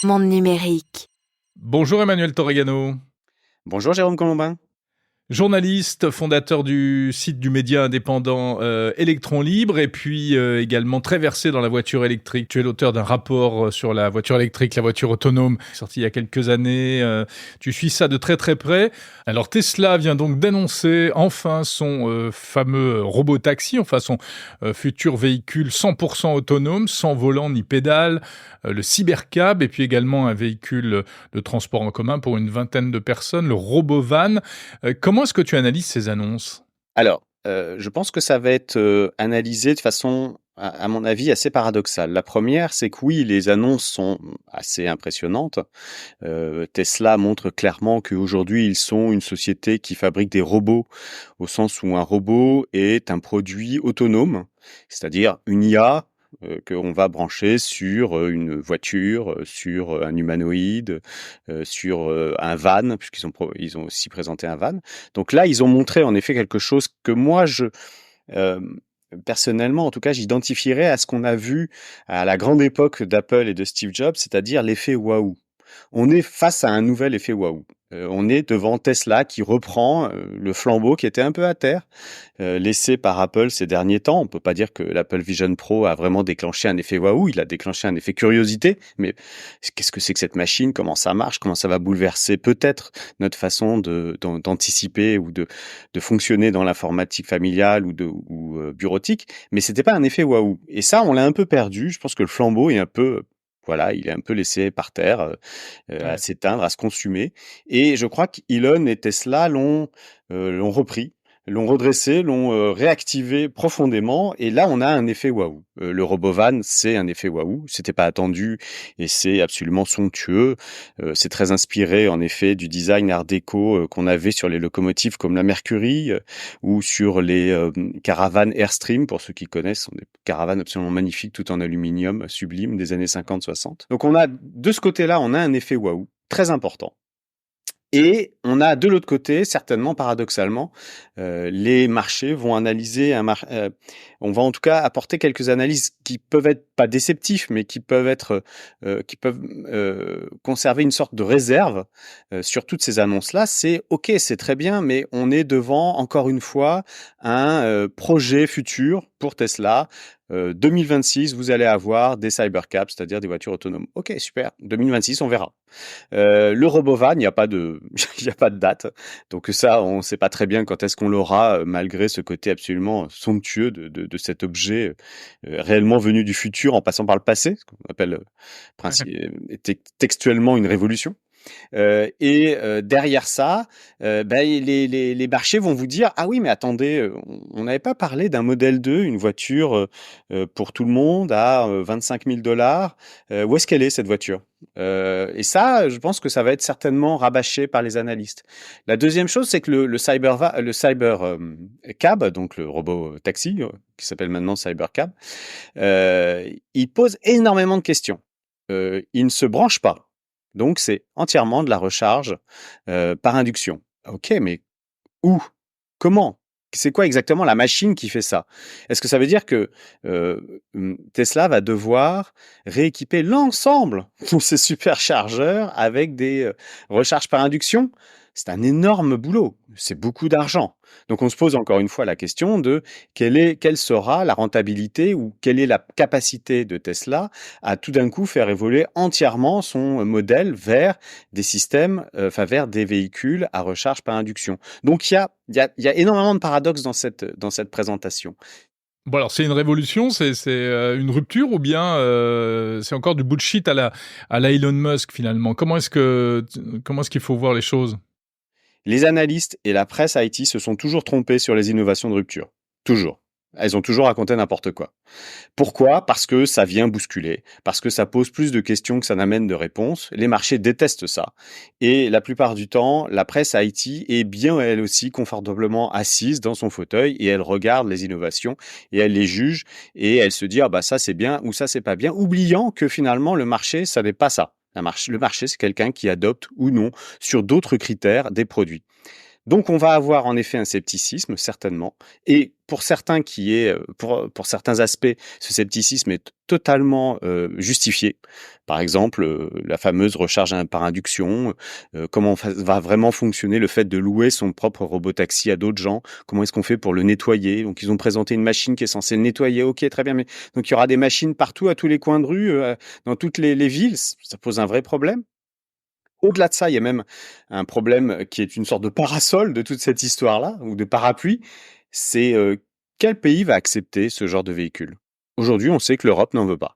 Monde numérique. Bonjour Emmanuel Torregano. Bonjour Jérôme Colombin. Journaliste, fondateur du site du média indépendant Électron Libre et puis également très versé dans la voiture électrique. Tu es l'auteur d'un rapport sur la voiture électrique, la voiture autonome, sorti il y a quelques années. Tu suis ça de très très près. Alors Tesla vient donc d'annoncer enfin son fameux robotaxi, enfin son futur véhicule 100% autonome, sans volant ni pédale, le Cybercab et puis également un véhicule de transport en commun pour une vingtaine de personnes, le RoboVan. Comment est-ce que tu analyses ces annonces ? Alors, je pense que ça va être analysé de façon, à mon avis, assez paradoxale. La première, c'est que oui, les annonces sont assez impressionnantes. Tesla montre clairement qu'aujourd'hui, ils sont une société qui fabrique des robots, au sens où un robot est un produit autonome, c'est-à-dire une IA qu'on va brancher sur une voiture, sur un humanoïde, sur un van, ils ont aussi présenté un van. Donc là, ils ont montré en effet quelque chose que moi, euh, personnellement, en tout cas, j'identifierais à ce qu'on a vu à la grande époque d'Apple et de Steve Jobs, c'est-à-dire l'effet waouh. On est face à un nouvel effet waouh. On est devant Tesla qui reprend le flambeau qui était un peu à terre, laissé par Apple ces derniers temps. On peut pas dire que l'Apple Vision Pro a vraiment déclenché un effet waouh, il a déclenché un effet curiosité, mais qu'est-ce que c'est que cette machine? Comment ça marche? Comment ça va bouleverser peut-être notre façon d'anticiper ou de fonctionner dans l'informatique familiale ou bureautique? Mais c'était pas un effet waouh. Et ça, on l'a un peu perdu. Je pense que le flambeau est un peu voilà, il est un peu laissé par terre, à Ouais. s'éteindre, à se consumer. Et je crois qu'Elon et Tesla l'ont repris, l'ont redressé, l'ont réactivé profondément. Et là, on a un effet waouh. Le RoboVan, c'est un effet waouh. C'était pas attendu et c'est absolument somptueux. C'est très inspiré, en effet, du design art déco qu'on avait sur les locomotives comme la Mercury ou sur les caravanes Airstream, pour ceux qui connaissent. Ce sont des caravanes absolument magnifiques, tout en aluminium, sublime, des années 50-60. Donc on a, de ce côté-là, on a un effet waouh, très important. Et on a de l'autre côté, certainement paradoxalement, les marchés vont analyser on va en tout cas apporter quelques analyses qui peuvent être pas déceptifs, mais qui peuvent conserver une sorte de réserve sur toutes ces annonces-là. C'est ok, c'est très bien, mais on est devant encore une fois un projet futur pour Tesla. 2026, vous allez avoir des cybercabs, c'est-à-dire des voitures autonomes. Ok, super. 2026, on verra. Le RoboVan, il n'y a pas de, il y a pas de date. Donc ça, on ne sait pas très bien quand est-ce qu'on l'aura, malgré ce côté absolument somptueux de cet objet réellement venu du futur en passant par le passé, ce qu'on appelle textuellement une révolution. Derrière ça, les marchés vont vous dire: «Ah oui, mais attendez, on n'avait pas parlé d'un modèle 2, une voiture, pour tout le monde à, 25 000 $. Où est-ce qu'elle est cette voiture?» Et ça, je pense que ça va être certainement rabâché par les analystes. La deuxième chose, c'est que le cyber, cab, donc le robot taxi, qui s'appelle maintenant Cybercab, il pose énormément de questions. Il ne se branche pas. Donc, c'est entièrement de la recharge par induction. Ok, mais où? Comment? C'est quoi exactement la machine qui fait ça? Est-ce que ça veut dire que Tesla va devoir rééquiper l'ensemble de ses superchargeurs avec des recharges par induction? C'est un énorme boulot, c'est beaucoup d'argent. Donc on se pose encore une fois la question de quelle sera la rentabilité ou quelle est la capacité de Tesla à tout d'un coup faire évoluer entièrement son modèle vers des systèmes, vers des véhicules à recharge par induction. Donc il y a énormément de paradoxes dans cette présentation. Bon alors c'est une révolution, c'est une rupture ou bien c'est encore du bullshit à la Elon Musk finalement. Comment est-ce qu'il faut voir les choses ? Les analystes et la presse IT se sont toujours trompés sur les innovations de rupture. Toujours. Elles ont toujours raconté n'importe quoi. Pourquoi? Parce que ça vient bousculer, parce que ça pose plus de questions que ça n'amène de réponses. Les marchés détestent ça. Et la plupart du temps, la presse IT est bien elle aussi confortablement assise dans son fauteuil et elle regarde les innovations et elle les juge et elle se dit ah bah ça c'est bien ou ça c'est pas bien, oubliant que finalement le marché ça n'est pas ça. Le marché c'est quelqu'un qui adopte ou non sur d'autres critères des produits. Donc on va avoir en effet un scepticisme, certainement, et pour certains pour certains aspects, ce scepticisme est totalement justifié. Par exemple, la fameuse recharge par induction, comment va vraiment fonctionner le fait de louer son propre robotaxi à d'autres gens, comment est-ce qu'on fait pour le nettoyer. Donc ils ont présenté une machine qui est censée le nettoyer, ok, très bien, mais donc il y aura des machines partout, à tous les coins de rue, dans toutes les villes, ça pose un vrai problème. Au-delà de ça, il y a même un problème qui est une sorte de parasol de toute cette histoire-là, ou de parapluie, c'est quel pays va accepter ce genre de véhicule? Aujourd'hui, on sait que l'Europe n'en veut pas,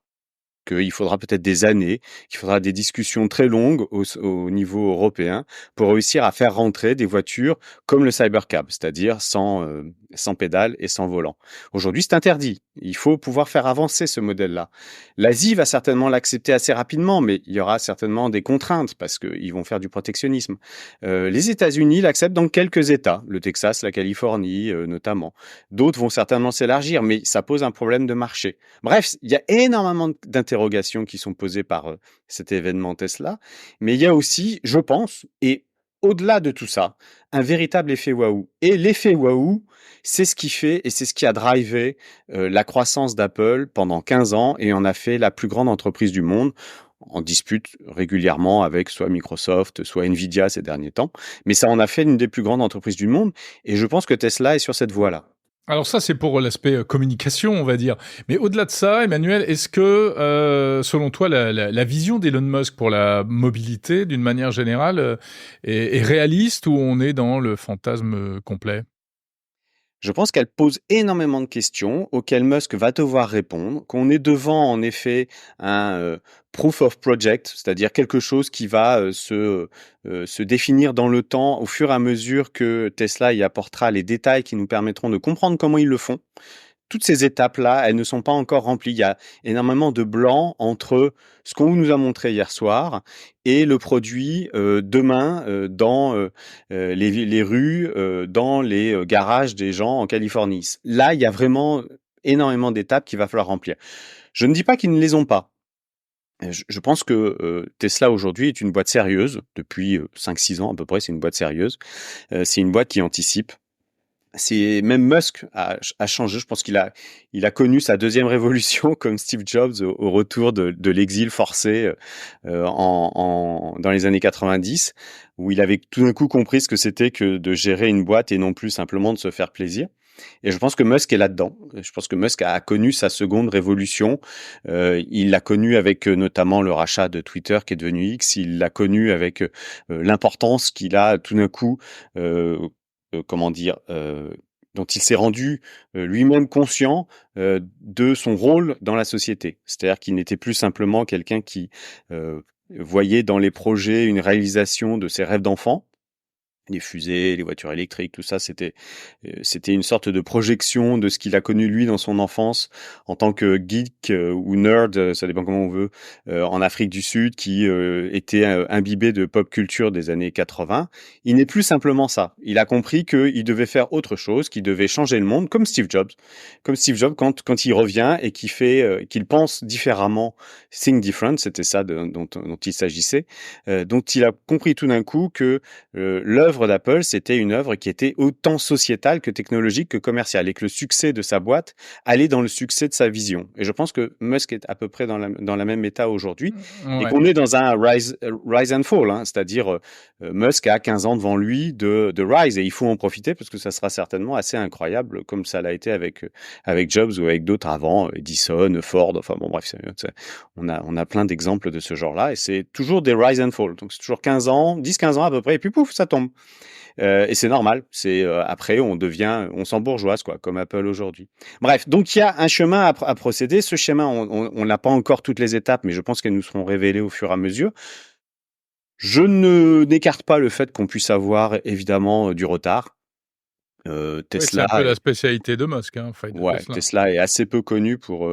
qu'il faudra peut-être des années, qu'il faudra des discussions très longues au niveau européen pour réussir à faire rentrer des voitures comme le Cybercab, c'est-à-dire sans pédale et sans volant. Aujourd'hui, c'est interdit. Il faut pouvoir faire avancer ce modèle-là. L'Asie va certainement l'accepter assez rapidement, mais il y aura certainement des contraintes parce qu'ils vont faire du protectionnisme. Les États-Unis l'acceptent dans quelques États, le Texas, la Californie notamment. D'autres vont certainement s'élargir, mais ça pose un problème de marché. Bref, il y a énormément d'interrogations qui sont posées par cet événement Tesla, mais il y a aussi, je pense, et au-delà de tout ça, un véritable effet waouh. Et l'effet waouh, c'est ce qui fait et c'est ce qui a drivé la croissance d'Apple pendant 15 ans et en a fait la plus grande entreprise du monde, en dispute régulièrement avec soit Microsoft, soit Nvidia ces derniers temps, mais ça en a fait une des plus grandes entreprises du monde et je pense que Tesla est sur cette voie-là. Alors ça, c'est pour l'aspect communication, on va dire. Mais au-delà de ça, Emmanuel, est-ce que, selon toi, la vision d'Elon Musk pour la mobilité, d'une manière générale, est réaliste ou on est dans le fantasme complet? Je pense qu'elle pose énormément de questions auxquelles Musk va devoir répondre, qu'on est devant en effet un proof of project, c'est-à-dire quelque chose qui va se définir dans le temps au fur et à mesure que Tesla y apportera les détails qui nous permettront de comprendre comment ils le font. Toutes ces étapes-là, elles ne sont pas encore remplies. Il y a énormément de blanc entre ce qu'on nous a montré hier soir et le produit demain dans les rues, dans les garages des gens en Californie. Là, il y a vraiment énormément d'étapes qu'il va falloir remplir. Je ne dis pas qu'ils ne les ont pas. Je pense que Tesla aujourd'hui est une boîte sérieuse. Depuis 5-6 ans à peu près, c'est une boîte sérieuse. C'est une boîte qui anticipe. C'est même Musk a changé. Je pense il a connu sa deuxième révolution comme Steve Jobs au retour de l'exil forcé dans les années 90, où il avait tout d'un coup compris ce que c'était que de gérer une boîte et non plus simplement de se faire plaisir. Et je pense que Musk est là-dedans. Je pense que Musk a connu sa seconde révolution. Il l'a connu avec notamment le rachat de Twitter qui est devenu X. Il l'a connu avec l'importance qu'il a tout d'un coup comment dire, dont il s'est rendu lui-même conscient de son rôle dans la société. C'est-à-dire qu'il n'était plus simplement quelqu'un qui voyait dans les projets une réalisation de ses rêves d'enfant. Les fusées, les voitures électriques, tout ça, c'était une sorte de projection de ce qu'il a connu lui dans son enfance en tant que geek ou nerd, ça dépend comment on veut, en Afrique du Sud, qui était imbibé de pop culture des années 80. Il n'est plus simplement ça. Il a compris qu'il devait faire autre chose, qu'il devait changer le monde, comme Steve Jobs. Comme Steve Jobs, quand il revient et qu'il pense différemment, think different, c'était ça dont il s'agissait, dont il a compris tout d'un coup que l'œuvre d'Apple, c'était une œuvre qui était autant sociétale que technologique que commerciale et que le succès de sa boîte allait dans le succès de sa vision. Et je pense que Musk est à peu près dans la même état aujourd'hui et Ouais. qu'on est dans un rise and fall, hein, c'est-à-dire Musk a 15 ans devant lui de rise et il faut en profiter parce que ça sera certainement assez incroyable comme ça l'a été avec Jobs ou avec d'autres avant, Edison, Ford, enfin bon bref, on a plein d'exemples de ce genre-là et c'est toujours des rise and fall. Donc c'est toujours 15 ans, 10-15 ans à peu près et puis pouf, ça tombe. Et c'est normal. C'est après on s'embourgeoise quoi, comme Apple aujourd'hui. Bref, donc il y a un chemin à procéder. Ce chemin, on n'a pas encore toutes les étapes, mais je pense qu'elles nous seront révélées au fur et à mesure. Je ne n'écarte pas le fait qu'on puisse avoir évidemment du retard. Oui, c'est Tesla un peu la spécialité de Musk, hein, faille de Ouais, Tesla. Tesla est assez peu connu pour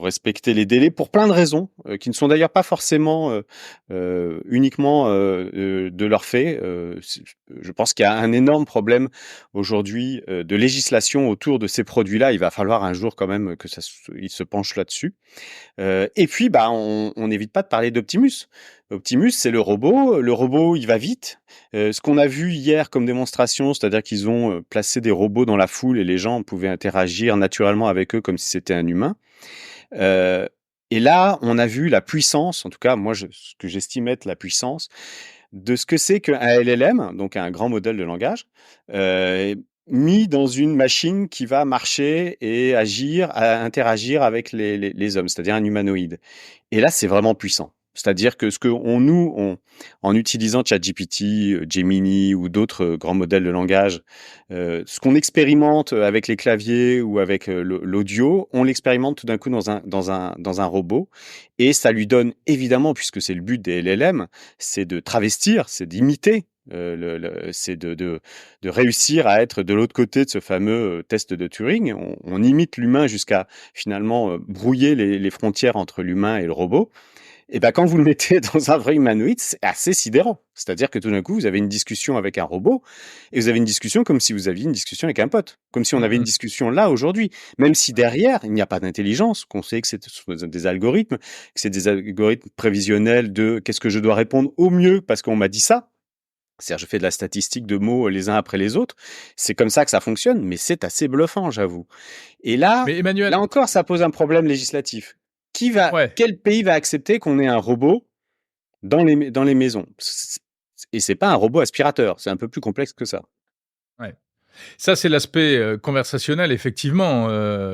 respecter les délais pour plein de raisons, qui ne sont d'ailleurs pas forcément uniquement de leur fait. Je pense qu'il y a un énorme problème aujourd'hui de législation autour de ces produits-là. Il va falloir un jour quand même il se penche là-dessus. Et puis, bah, on n'évite pas de parler d'Optimus. Optimus, c'est le robot. Le robot, il va vite. Ce qu'on a vu hier comme démonstration, c'est-à-dire qu'ils ont placé des robots dans la foule et les gens pouvaient interagir naturellement avec eux comme si c'était un humain. Euh, et là, on a vu la puissance, en tout cas, moi, ce que j'estime être la puissance de ce que c'est qu'un LLM, donc un grand modèle de langage, euh, mis dans une machine qui va marcher et agir, interagir avec les hommes, c'est-à-dire un humanoïde. Et là, c'est vraiment puissant. C'est-à-dire que en utilisant ChatGPT, Gemini ou d'autres grands modèles de langage, ce qu'on expérimente avec les claviers ou avec l'audio, on l'expérimente tout d'un coup dans un robot, et ça lui donne évidemment, puisque c'est le but des LLM, c'est de travestir, c'est d'imiter. C'est de réussir à être de l'autre côté de ce fameux test de Turing. On imite l'humain jusqu'à finalement brouiller les frontières entre l'humain et le robot. Et ben quand vous le mettez dans un vrai humanoïde, c'est assez sidérant. C'est-à-dire que tout d'un coup, vous avez une discussion avec un robot et vous avez une discussion comme si vous aviez une discussion avec un pote, comme si on avait une discussion là aujourd'hui, même si derrière, il n'y a pas d'intelligence, qu'on sait que c'est des algorithmes, que c'est des algorithmes prévisionnels de qu'est-ce que je dois répondre au mieux parce qu'on m'a dit ça. C'est-à-dire, je fais de la statistique de mots les uns après les autres. C'est comme ça que ça fonctionne, mais c'est assez bluffant, j'avoue. Et Mais là Emmanuel, encore, ça pose un problème législatif. ouais. Quel pays va accepter qu'on ait un robot dans les maisons? Et c'est pas un robot aspirateur, c'est un peu plus complexe que ça. Ouais. Ça, c'est l'aspect conversationnel, effectivement.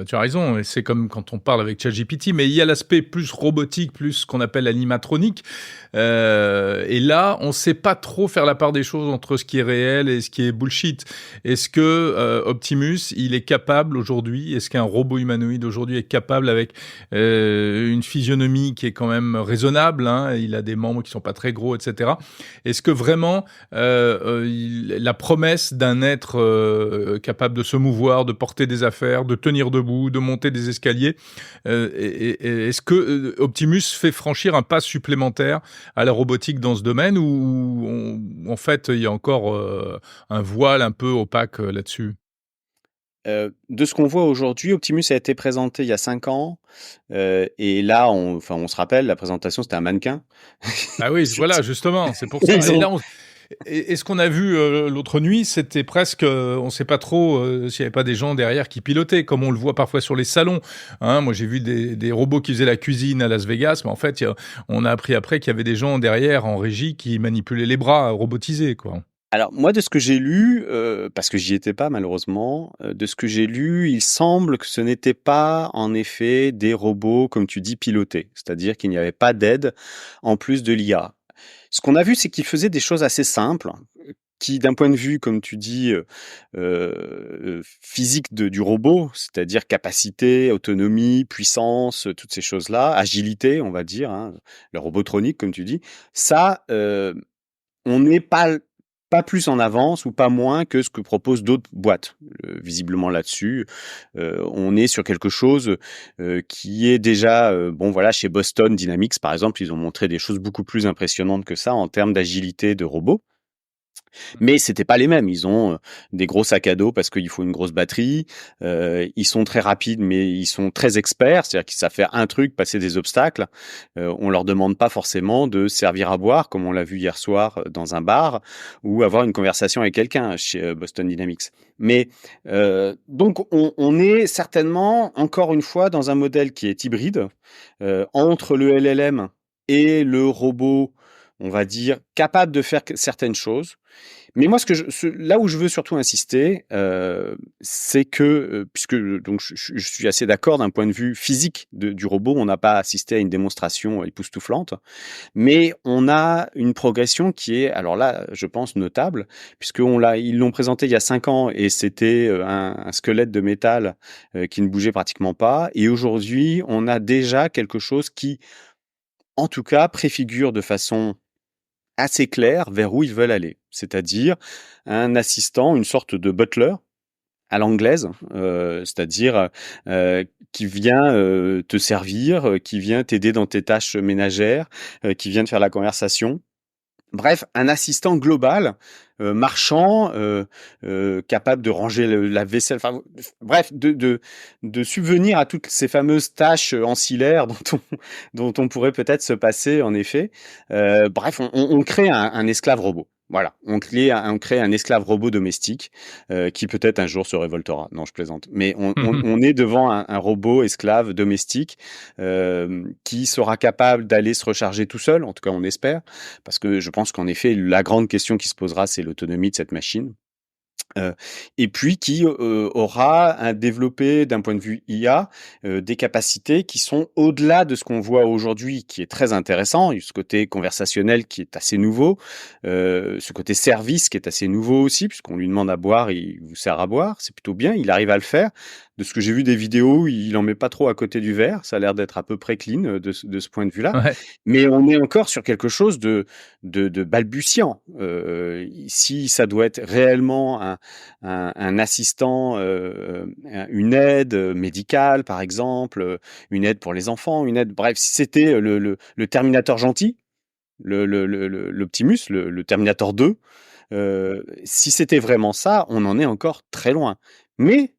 Tu as raison. Et c'est comme quand on parle avec ChatGPT, mais il y a l'aspect plus robotique, plus ce qu'on appelle l'animatronique. Et là, on ne sait pas trop faire la part des choses entre ce qui est réel et ce qui est bullshit. Est-ce que Optimus, il est capable aujourd'hui, est-ce qu'un robot humanoïde aujourd'hui est capable avec une physionomie qui est quand même raisonnable, hein, il a des membres qui sont pas très gros, etc. Est-ce que vraiment la promesse d'un être capable de se mouvoir, de porter des affaires, de tenir debout, de monter des escaliers, est-ce que Optimus fait franchir un pas supplémentaire à la robotique dans ce domaine, ou en fait il y a encore un voile un peu opaque là-dessus? De ce qu'on voit aujourd'hui, Optimus a été présenté il y a 5 ans, et là, on se rappelle, la présentation, c'était un mannequin. Ah oui, voilà, justement, c'est pour ça. Ils Et ont là, et ce qu'on a vu l'autre nuit, c'était presque, on ne sait pas trop s'il n'y avait pas des gens derrière qui pilotaient, comme on le voit parfois sur les salons. Hein, moi, j'ai vu des robots qui faisaient la cuisine à Las Vegas, mais en fait, on a appris après qu'il y avait des gens derrière en régie qui manipulaient les bras robotisés, quoi. Alors moi, de ce que j'ai lu, parce que j'y étais pas malheureusement, de ce que j'ai lu, il semble que ce n'était pas en effet des robots, comme tu dis, pilotés. C'est-à-dire qu'il n'y avait pas d'aide en plus de l'IA. Ce qu'on a vu, c'est qu'ils faisaient des choses assez simples, qui d'un point de vue, comme tu dis, physique du robot, c'est-à-dire capacité, autonomie, puissance, toutes ces choses-là, agilité, on va dire, hein, le robotronique, comme tu dis, ça, on n'est pas plus en avance ou pas moins que ce que proposent d'autres boîtes. Visiblement là-dessus, on est sur quelque chose qui est déjà, bon voilà, chez Boston Dynamics par exemple, ils ont montré des choses beaucoup plus impressionnantes que ça en termes d'agilité de robots. Mais c'était pas les mêmes. Ils ont des gros sacs à dos parce qu'il faut une grosse batterie. Ils sont très rapides, mais ils sont très experts. C'est-à-dire qu'ils savent faire un truc, passer des obstacles. On leur demande pas forcément de servir à boire, comme on l'a vu hier soir dans un bar, ou avoir une conversation avec quelqu'un chez Boston Dynamics. Mais donc on est certainement encore une fois dans un modèle qui est hybride entre le LLM et le robot, on va dire, capable de faire certaines choses. Mais moi, là où je veux surtout insister, c'est que, puisque donc je suis assez d'accord d'un point de vue physique du robot, on n'a pas assisté à une démonstration époustouflante, mais on a une progression qui est, alors là, je pense, notable, ils l'ont présenté il y a 5 ans et c'était un squelette de métal qui ne bougeait pratiquement pas. Et aujourd'hui, on a déjà quelque chose qui, en tout cas, préfigure de façon assez clair vers où ils veulent aller. C'est-à-dire un assistant, une sorte de butler à l'anglaise, c'est-à-dire qui vient te servir, qui vient t'aider dans tes tâches ménagères, qui vient te faire la conversation, Bref, un assistant global, marchand, capable de ranger la vaisselle, enfin bref, de subvenir à toutes ces fameuses tâches ancillaires dont on pourrait peut-être se passer en effet. Bref, on crée un esclave robot. Voilà, on crée un esclave robot domestique qui peut-être un jour se révoltera. Non, je plaisante. Mais on est devant un robot esclave domestique qui sera capable d'aller se recharger tout seul, en tout cas on espère, parce que je pense qu'en effet, la grande question qui se posera, c'est l'autonomie de cette machine. Heu et puis qui, aura développé d'un point de vue IA, des capacités qui sont au-delà de ce qu'on voit aujourd'hui, qui est très intéressant. Ce côté conversationnel qui est assez nouveau, ce côté service qui est assez nouveau aussi, puisqu'on lui demande à boire, il vous sert à boire, c'est plutôt bien, il arrive à le faire. De ce que j'ai vu des vidéos, il en met pas trop à côté du verre, ça a l'air d'être à peu près clean, de ce point de vue-là. Ouais. Mais on est encore sur quelque chose de balbutiant. Si ça doit être réellement un assistant, une aide médicale, par exemple, une aide pour les enfants, une aide. Bref, si c'était le Terminator gentil, l'Optimus, le Terminator 2, si c'était vraiment ça, on en est encore très loin. Mais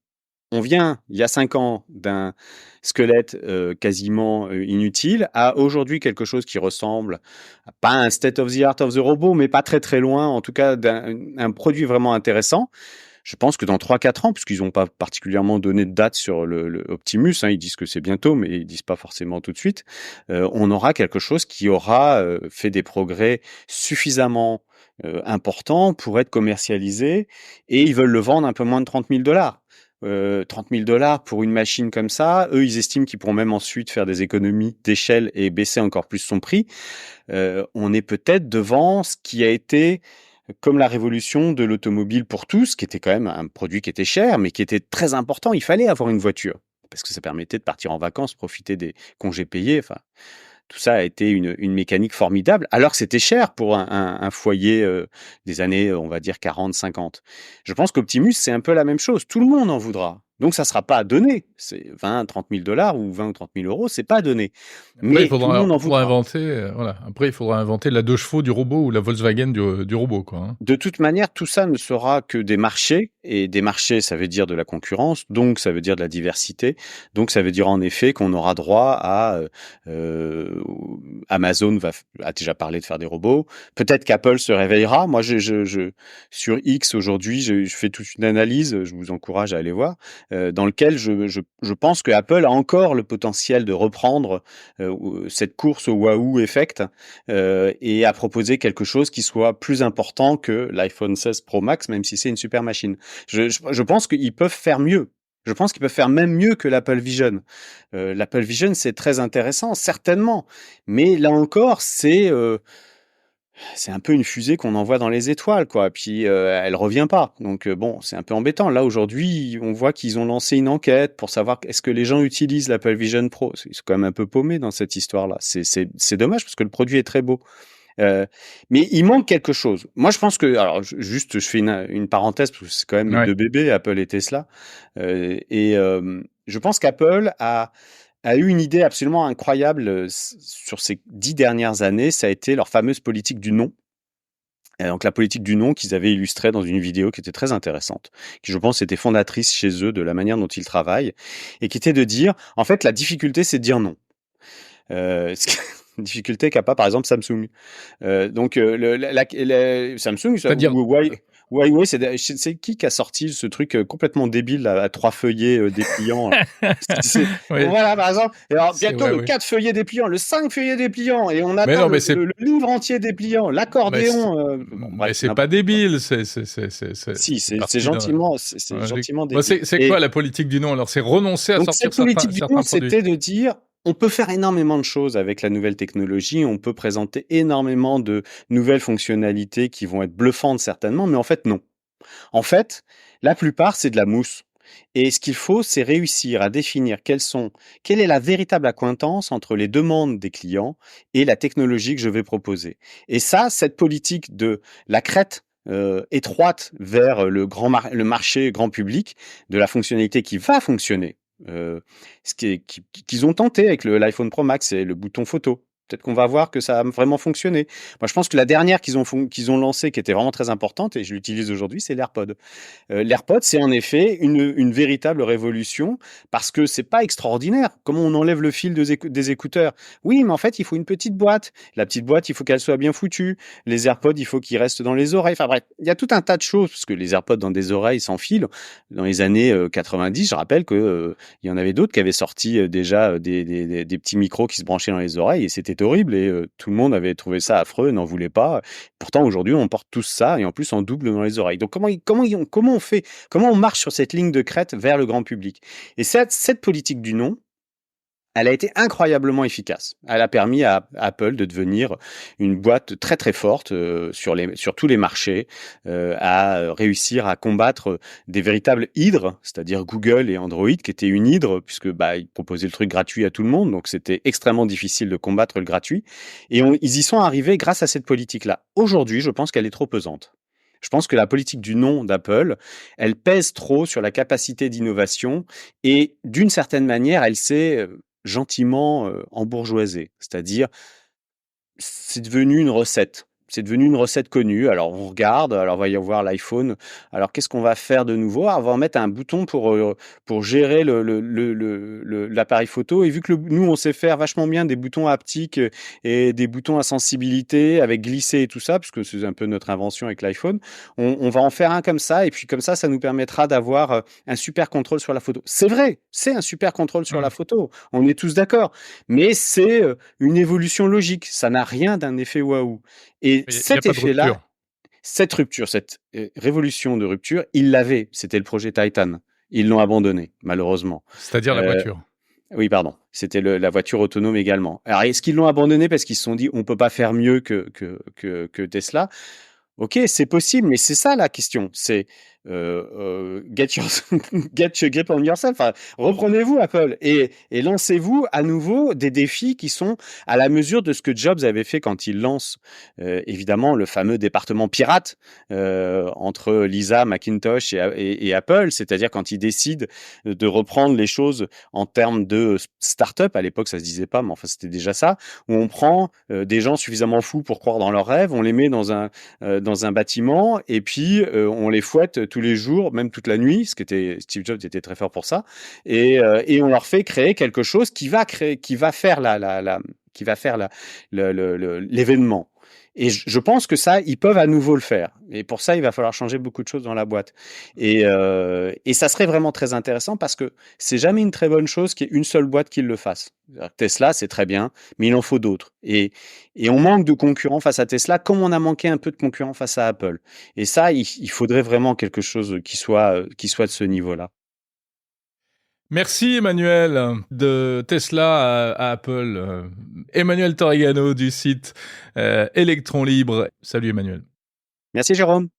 on vient, il y a 5 ans, d'un squelette quasiment inutile à aujourd'hui quelque chose qui ressemble à pas un state of the art of the robot, mais pas très très loin, en tout cas un produit vraiment intéressant. Je pense que dans 3-4 ans, puisqu'ils n'ont pas particulièrement donné de date sur le Optimus, hein, ils disent que c'est bientôt, mais ils disent pas forcément tout de suite, on aura quelque chose qui aura fait des progrès suffisamment importants pour être commercialisé, et ils veulent le vendre un peu moins de 30 000 $. 30 000 $ pour une machine comme ça, eux, ils estiment qu'ils pourront même ensuite faire des économies d'échelle et baisser encore plus son prix. On est peut-être devant ce qui a été comme la révolution de l'automobile pour tous, qui était quand même un produit qui était cher, mais qui était très important. Il fallait avoir une voiture parce que ça permettait de partir en vacances, profiter des congés payés. Enfin, tout ça a été une mécanique formidable, alors que c'était cher pour un foyer des années, on va dire 40, 50. Je pense qu'Optimus, c'est un peu la même chose. Tout le monde en voudra. Donc, ça ne sera pas à donner. C'est 20, 30 000 $ ou 20 ou 30 000 euros, c'est pas à donner. Après, Mais tout le monde en faudra voudra. inventer, voilà. Après, il faudra inventer la 2 chevaux du robot ou la Volkswagen du robot, quoi, hein. De toute manière, tout ça ne sera que des marchés, et des marchés, ça veut dire de la concurrence, donc ça veut dire de la diversité, donc ça veut dire en effet qu'on aura droit à Amazon a déjà parlé de faire des robots. Peut-être qu'Apple se réveillera. Moi, sur X aujourd'hui, je fais toute une analyse. Je vous encourage à aller voir, dans lequel je pense que Apple a encore le potentiel de reprendre cette course au Wahoo effect et à proposer quelque chose qui soit plus important que l'iPhone 16 Pro Max, même si c'est une super machine. Je pense qu'ils peuvent faire mieux. Je pense qu'ils peuvent faire même mieux que l'Apple Vision. L'Apple Vision, c'est très intéressant, certainement. Mais là encore, c'est un peu une fusée qu'on envoie dans les étoiles, quoi. Puis elle revient pas. Donc bon, c'est un peu embêtant. Là aujourd'hui, on voit qu'ils ont lancé une enquête pour savoir est-ce que les gens utilisent l'Apple Vision Pro. C'est quand même un peu paumé dans cette histoire-là. C'est dommage parce que le produit est très beau. Mais il manque quelque chose. Moi, je pense que, alors, juste, je fais une parenthèse parce que c'est quand même mes Ouais. deux bébés, Apple et Tesla. Je pense qu'Apple a eu une idée absolument incroyable sur ces 10 dernières années. Ça a été leur fameuse politique du non. Donc la politique du non qu'ils avaient illustrée dans une vidéo qui était très intéressante, qui je pense était fondatrice chez eux de la manière dont ils travaillent, et qui était de dire, en fait, la difficulté, c'est de dire non. Une difficulté qu'a pas, par exemple, Samsung. Donc, Samsung C'est-à-dire, ou Huawei, c'est qui a sorti ce truc complètement débile à 3 feuillets dépliants là. oui, Voilà, par exemple. Et alors, c'est bientôt, ouais, le ouais. 4 feuillets dépliants, le 5 feuillets dépliants, et on Mais attend non, mais le livre entier dépliant, l'accordéon. Bon, mais bref, c'est pas n'importe quoi. débile, Si, c'est c'est parti d'un gentiment, c'est logique. gentiment Bah, débile. c'est quoi Et la politique du non? Alors, c'est renoncer à donc sortir cette politique du non, certains produits? c'était de dire, on peut faire énormément de choses avec la nouvelle technologie, on peut présenter énormément de nouvelles fonctionnalités qui vont être bluffantes certainement, mais en fait non. En fait, la plupart, c'est de la mousse. Et ce qu'il faut, c'est réussir à définir quelle est la véritable accointance entre les demandes des clients et la technologie que je vais proposer. Et ça, cette politique de la crête étroite vers le marché grand public, de la fonctionnalité qui va fonctionner, qu'ils ont tenté avec l'iPhone Pro Max et le bouton photo. Peut-être qu'on va voir que ça a vraiment fonctionné. Moi, je pense que la dernière qu'ils ont lancée, qui était vraiment très importante, et je l'utilise aujourd'hui, c'est l'AirPod. L'AirPod, c'est en effet une véritable révolution parce que c'est pas extraordinaire. Comment on enlève le fil des écouteurs? Oui, mais en fait, il faut une petite boîte. La petite boîte, il faut qu'elle soit bien foutue. Les AirPods, il faut qu'ils restent dans les oreilles. Enfin bref, il y a tout un tas de choses parce que les AirPods dans des oreilles sans fil, dans les années 90, je rappelle que il y en avait d'autres qui avaient sorti déjà des petits micros qui se branchaient dans les oreilles et c'était horrible et tout le monde avait trouvé ça affreux, n'en voulait pas. Pourtant, aujourd'hui, on porte tous ça et en plus en double dans les oreilles. Donc, comment on fait? Comment on marche sur cette ligne de crête vers le grand public? Et cette politique du non, elle a été incroyablement efficace. Elle a permis à Apple de devenir une boîte très très forte sur tous les marchés, à réussir à combattre des véritables hydres, c'est-à-dire Google et Android, qui étaient une hydre puisque ils proposaient le truc gratuit à tout le monde, donc c'était extrêmement difficile de combattre le gratuit. Et ils y sont arrivés grâce à cette politique-là. Aujourd'hui, je pense qu'elle est trop pesante. Je pense que la politique du non d'Apple, elle pèse trop sur la capacité d'innovation et d'une certaine manière, elle s'est gentiment embourgeoisée. C'est-à-dire, c'est devenu une recette. C'est devenu une recette connue. Alors, on regarde, alors il va y avoir l'iPhone. Alors, qu'est-ce qu'on va faire de nouveau? Alors, on va en mettre un bouton pour gérer l'appareil photo. Et vu que nous, on sait faire vachement bien des boutons haptiques et des boutons à sensibilité avec glisser et tout ça, parce que c'est un peu notre invention avec l'iPhone, on va en faire un comme ça. Et puis, comme ça nous permettra d'avoir un super contrôle sur la photo. C'est vrai, c'est un super contrôle sur la photo. On est tous d'accord. Mais c'est une évolution logique. Ça n'a rien d'un effet waouh. Et cet effet-là, cette rupture, cette révolution de rupture, ils l'avaient. C'était le projet Titan. Ils l'ont abandonné, malheureusement. C'est-à-dire la voiture. Oui, pardon. C'était la voiture autonome également. Alors, est-ce qu'ils l'ont abandonné parce qu'ils se sont dit on peut pas faire mieux que Tesla? Ok, c'est possible, mais c'est ça la question. C'est get your grip on yourself. Enfin, reprenez-vous Apple et lancez-vous à nouveau des défis qui sont à la mesure de ce que Jobs avait fait quand il lance évidemment le fameux département pirate entre Lisa, Macintosh et Apple, c'est-à-dire quand il décide de reprendre les choses en termes de start-up. À l'époque, ça se disait pas, mais enfin c'était déjà ça. Où on prend des gens suffisamment fous pour croire dans leurs rêves, on les met dans un bâtiment et puis on les fouette tous les jours, même toute la nuit, Steve Jobs était très fort pour ça, et on leur fait créer quelque chose qui va faire l'événement. Et je pense que ça, ils peuvent à nouveau le faire. Et pour ça, il va falloir changer beaucoup de choses dans la boîte. Et ça serait vraiment très intéressant parce que c'est jamais une très bonne chose qu'il y ait une seule boîte qui le fasse. Tesla, c'est très bien, mais il en faut d'autres. Et on manque de concurrents face à Tesla, comme on a manqué un peu de concurrents face à Apple. Et ça, il faudrait vraiment quelque chose qui soit de ce niveau-là. Merci Emmanuel, de Tesla à Apple. Emmanuel Torregano du site Electron Libre. Salut Emmanuel. Merci Jérôme.